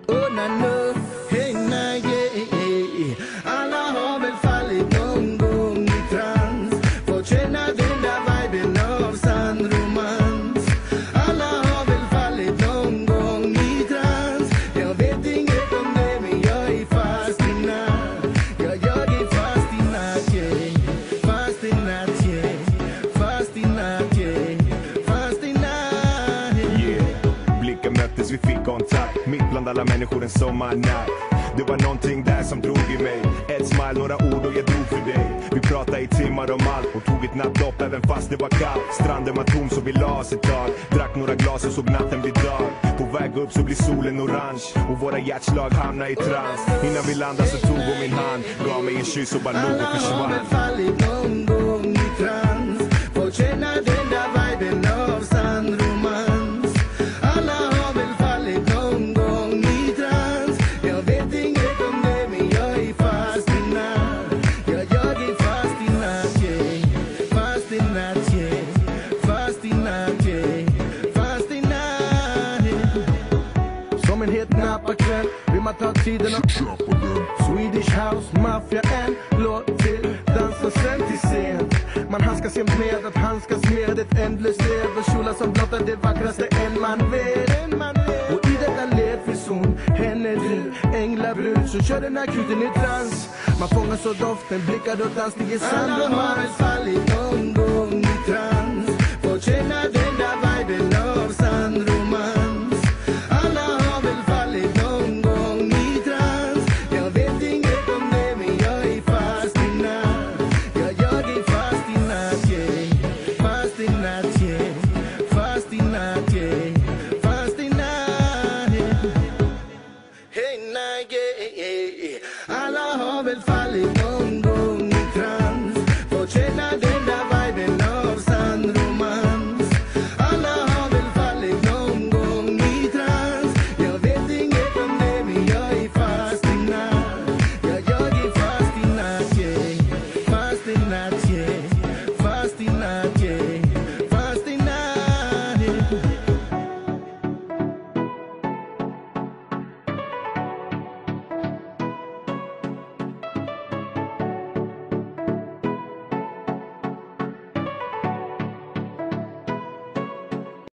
Oh na no, hey na yeah. Alla har väl fallit någon gång i trans. Får känna den där viben av sann romans. Alla har väl fallit någon gång i trans. Jag vet inget om det men jag är fast i natt. Jag är fast i natt, yeah. Fast i natt, yeah. Fast i natt, yeah. Fast i natt, yeah. Blickar möttes, vi fick kontakt. Mitt bland alla människor en sommarnatt. Det var någonting där som drog i mig. Ett smile, några ord och jag drog för dig. Vi pratade i timmar om allt och tog ett nattdopp även fast det var kallt. Stranden var tom så vi la oss ett tag. Drack några glas och såg natten bli dag. På väg upp så blir solen orange och våra hjärtslag hamnar i trans. Innan vi landade så tog hon min hand, gav mig en kyss och bara låg och försvann. Alla har väl fallit någon gång i trans. Får känna den där viben av sann romans. Alla har väl fallit någon gång i trans. Jag vet inget om det men jag är fast i natt. Jag är fast i natt, yeah. Fast i natt, yeah. Fast i natt, yeah. Fast i natt, yeah. Som en het nappakväll vill man ta tiden och Swedish House Mafia, en låt till. Dansa sen till sent. Man handskas jämt med att handskas med ett ändlöst lev. Och kjolar som blottar det vackraste en man vet. Och i detta led finns hon, henne du, änglabrud. Så kör den här kruten i trans. Man fångas av doften, blickar åt dans, det är sand. Alla har väl fallit någon gång i trans. Får känna den där viben av sann romans. Alla har väl fallit någon gång i trans. Jag vet inget om det men jag är fast i natt. Jag är fast i natt, yeah. Fast i natt, yeah. Fast i natt, yeah. Fast i natt, yeah. Hey na yeah. Alla har väl fallit någon gång.